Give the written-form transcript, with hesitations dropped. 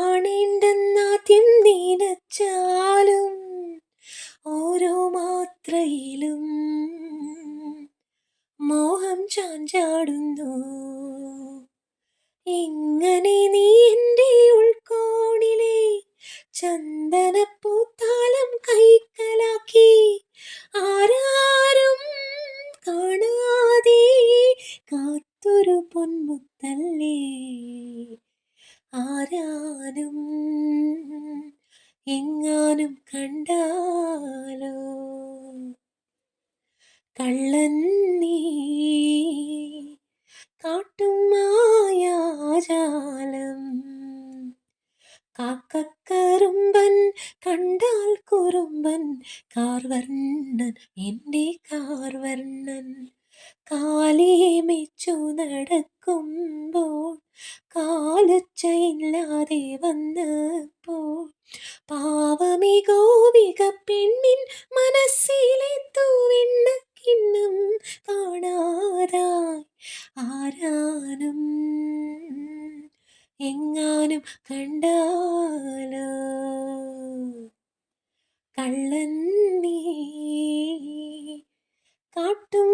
കാണേണ്ടെന്നാദ്യം നനച്ചാലും ഓരോ മാത്രയിലും മോഹം ചാഞ്ചാടുന്നു. എങ്ങനെ നീ എൻ്റെ ഉൾക്കോണിലെ ചന്ദനപ്പൂത്താലം കൈക്കലാക്കി ആരാരും കാണാതെ കാത്തൊരു പൊന്മുത്തല്ലേ, ആരാനും എങ്ങാനും കണ്ടാലോ. കള്ളൻ നീ കാട്ടും മായാജാലം, കാക്കക്കറുമ്പൻ കണ്ടാൽ കുറുമ്പൻ, കാർവർണ്ണൻ എൻ്റെ കാർവർണ്ണൻ. കാലിയെ മെച്ചു നടക്കുമ്പോൾ കാലൊച്ചയില്ലാതെ വന്നപ്പോൾ പാവമി ഗോപിക പെണ്ണിൻ മനസ്സിലെ തൂവെണ്ണക്കിണ്ണം കാണാതായി ആരാനും എങ്ങാനും കണ്ടാലോ. കള്ളൻ നീ കാട്ടും